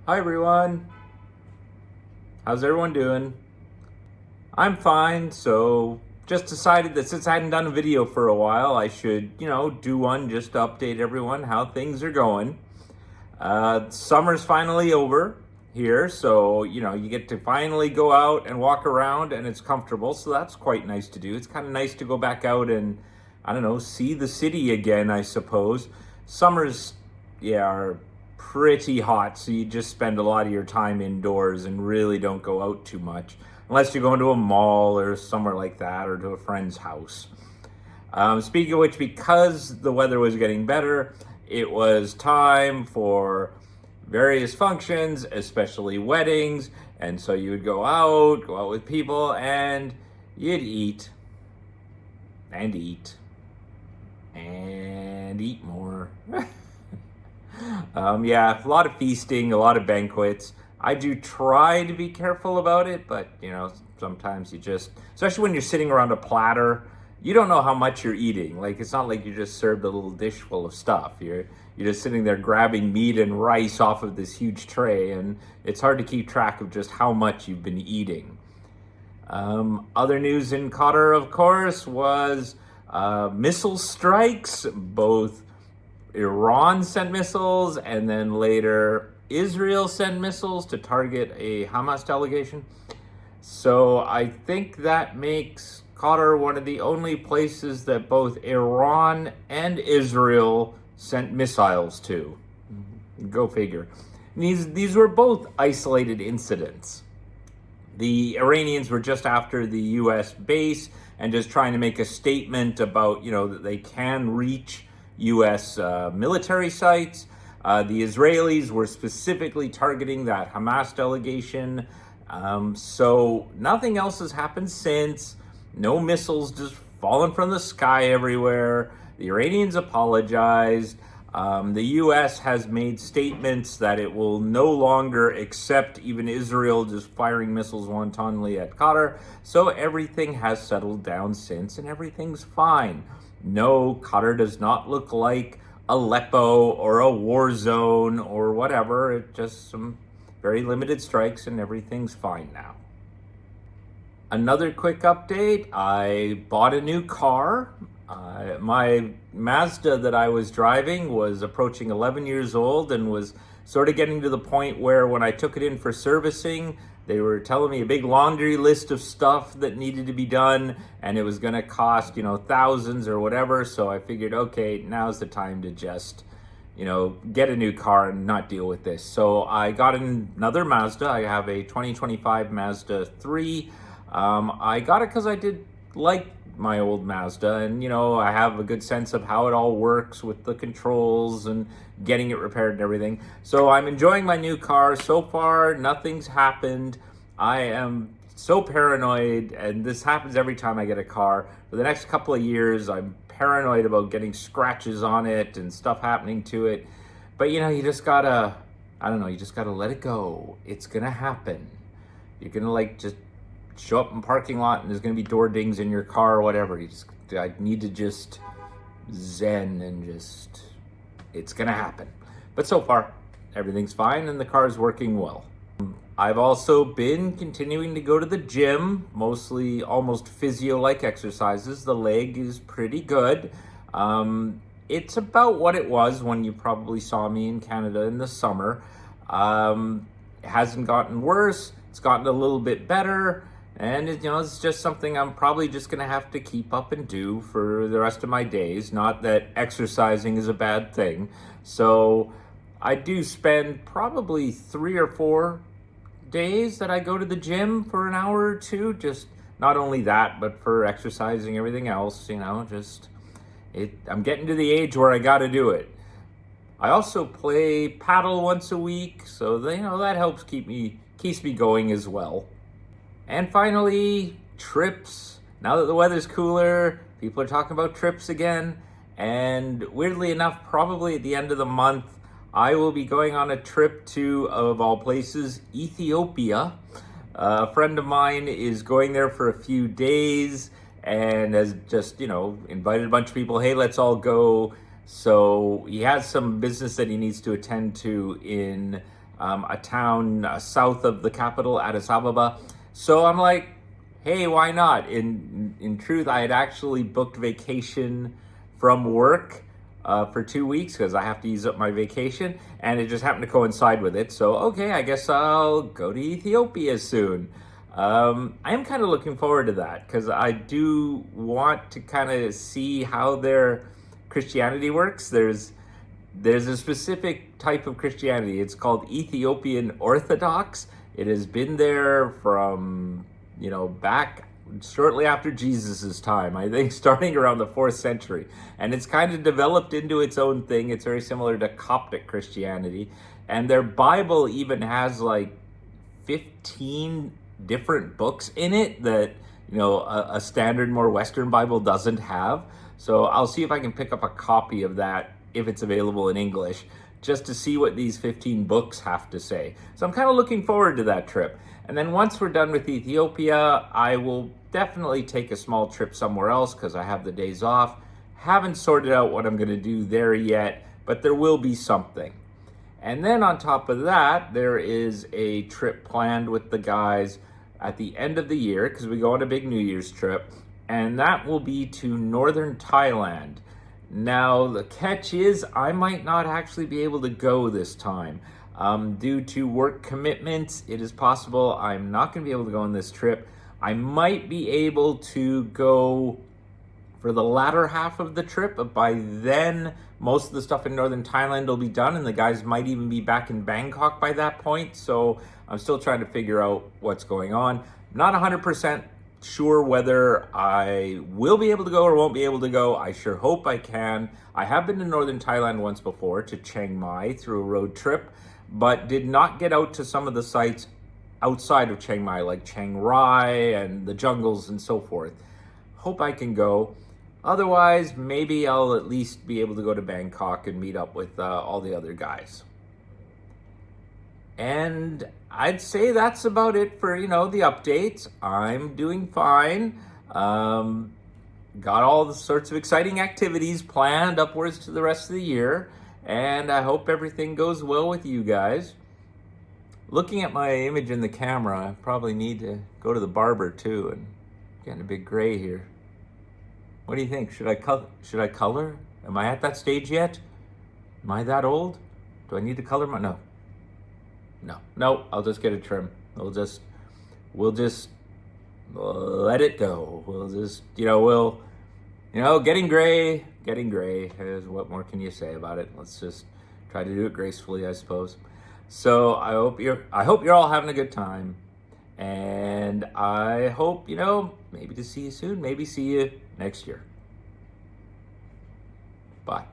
Hi everyone. How's everyone doing? I'm fine. So just decided that since I hadn't done a video for a while, I should, do one just to update everyone how things are going. Summer's finally over here, so you get to finally go out and walk around and it's comfortable. So that's quite nice to do. It's kind of nice to go back out and I don't know, see the city again, I suppose. Summers, yeah, are pretty hot, so you just spend a lot of your time indoors and really don't go out too much, unless you're going to a mall or somewhere like that or to a friend's house. Speaking of which, because the weather was getting better, it was time for various functions, especially weddings, and so you would go out with people, and you'd eat and eat and eat more. Yeah, a lot of feasting, a lot of banquets. I do try to be careful about it, but sometimes you just, especially when you're sitting around a platter, you don't know how much you're eating. Like it's not like you just served a little dish full of stuff. You're just sitting there grabbing meat and rice off of this huge tray, and it's hard to keep track of just how much you've been eating. Other news in Qatar, of course, was missile strikes. Both Iran sent missiles, and then later Israel sent missiles to target a Hamas delegation. So I think that makes Qatar one of the only places that both Iran and Israel sent missiles to. Go figure. These were both isolated incidents. The Iranians were just after the U.S. base and just trying to make a statement about, that they can reach U.S. Military sites. The Israelis were specifically targeting that Hamas delegation. So nothing else has happened since. No missiles just falling from the sky everywhere. The Iranians apologized. The U.S. has made statements that it will no longer accept even Israel just firing missiles wantonly at Qatar. So everything has settled down since, and everything's fine. No, Qatar does not look like Aleppo or a war zone or whatever. It's just some very limited strikes, and everything's fine now. Another quick update, I bought a new car. My Mazda that I was driving was approaching 11 years old and was sort of getting to the point where when I took it in for servicing, they were telling me a big laundry list of stuff that needed to be done, and it was going to cost, thousands or whatever. So I figured, okay, now's the time to just, get a new car and not deal with this. So I got another Mazda. I have a 2025 Mazda 3. I got it because I did like my old Mazda, and I have a good sense of how it all works with the controls and getting it repaired and everything. So I'm enjoying my new car. So far, nothing's happened. I am so paranoid, and this happens every time I get a car. For the next couple of years, I'm paranoid about getting scratches on it and stuff happening to it. But you just gotta, I don't know, you just gotta let it go. It's gonna happen. You're gonna just show up in parking lot and there's going to be door dings in your car or whatever. I need to just zen and it's going to happen. But so far, everything's fine and the car's working well. I've also been continuing to go to the gym, mostly almost physio-like exercises. The leg is pretty good. It's about what it was when you probably saw me in Canada in the summer. It hasn't gotten worse. It's gotten a little bit better. And it's just something I'm probably just going to have to keep up and do for the rest of my days. Not that exercising is a bad thing. So I do spend probably 3 or 4 days that I go to the gym for an hour or two. Just not only that, but for exercising, everything else, I'm getting to the age where I got to do it. I also play paddle once a week, so that helps keeps me going as well. And finally, trips. Now that the weather's cooler, people are talking about trips again. And weirdly enough, probably at the end of the month, I will be going on a trip to, of all places, Ethiopia. A friend of mine is going there for a few days and has just, invited a bunch of people. Hey, let's all go. So he has some business that he needs to attend to in a town south of the capital, Addis Ababa. So I'm like, hey, why not? In truth, I had actually booked vacation from work for 2 weeks because I have to use up my vacation, and it just happened to coincide with it. So okay, I guess I'll go to Ethiopia soon. I am kind of looking forward to that because I do want to kind of see how their Christianity works. There's a specific type of Christianity. It's called Ethiopian Orthodox. It has been there from, back shortly after Jesus's time, I think starting around the 4th century. And it's kind of developed into its own thing. It's very similar to Coptic Christianity. And their Bible even has like 15 different books in it that, a standard, more Western Bible doesn't have. So I'll see if I can pick up a copy of that if it's available in English, just to see what these 15 books have to say. So I'm kind of looking forward to that trip. And then once we're done with Ethiopia, I will definitely take a small trip somewhere else because I have the days off. Haven't sorted out what I'm going to do there yet, but there will be something. And then on top of that, there is a trip planned with the guys at the end of the year because we go on a big New Year's trip, and that will be to northern Thailand. Now, the catch is I might not actually be able to go this time. Due to work commitments, it is possible I'm not going to be able to go on this trip. I might be able to go for the latter half of the trip, but by then, most of the stuff in northern Thailand will be done, and the guys might even be back in Bangkok by that point. So I'm still trying to figure out what's going on. Not 100% sure whether I will be able to go or won't be able to go. I sure hope I can. I have been to northern Thailand once before, to Chiang Mai, through a road trip, but did not get out to some of the sites outside of Chiang Mai, like Chiang Rai and the jungles and so forth. Hope I can go. Otherwise, maybe I'll at least be able to go to Bangkok and meet up with all the other guys. And I'd say that's about it for, the updates. I'm doing fine. Got all the sorts of exciting activities planned upwards to the rest of the year. And I hope everything goes well with you guys. Looking at my image in the camera, I probably need to go to the barber too, and getting a bit gray here. What do you think? Should I color? Am I at that stage yet? Am I that old? Do I need to color my... No, I'll just get a trim. We'll just let it go. We'll just, getting gray. What more can you say about it? Let's just try to do it gracefully, I suppose. So I hope you're all having a good time. And I hope, maybe to see you soon, maybe see you next year. Bye.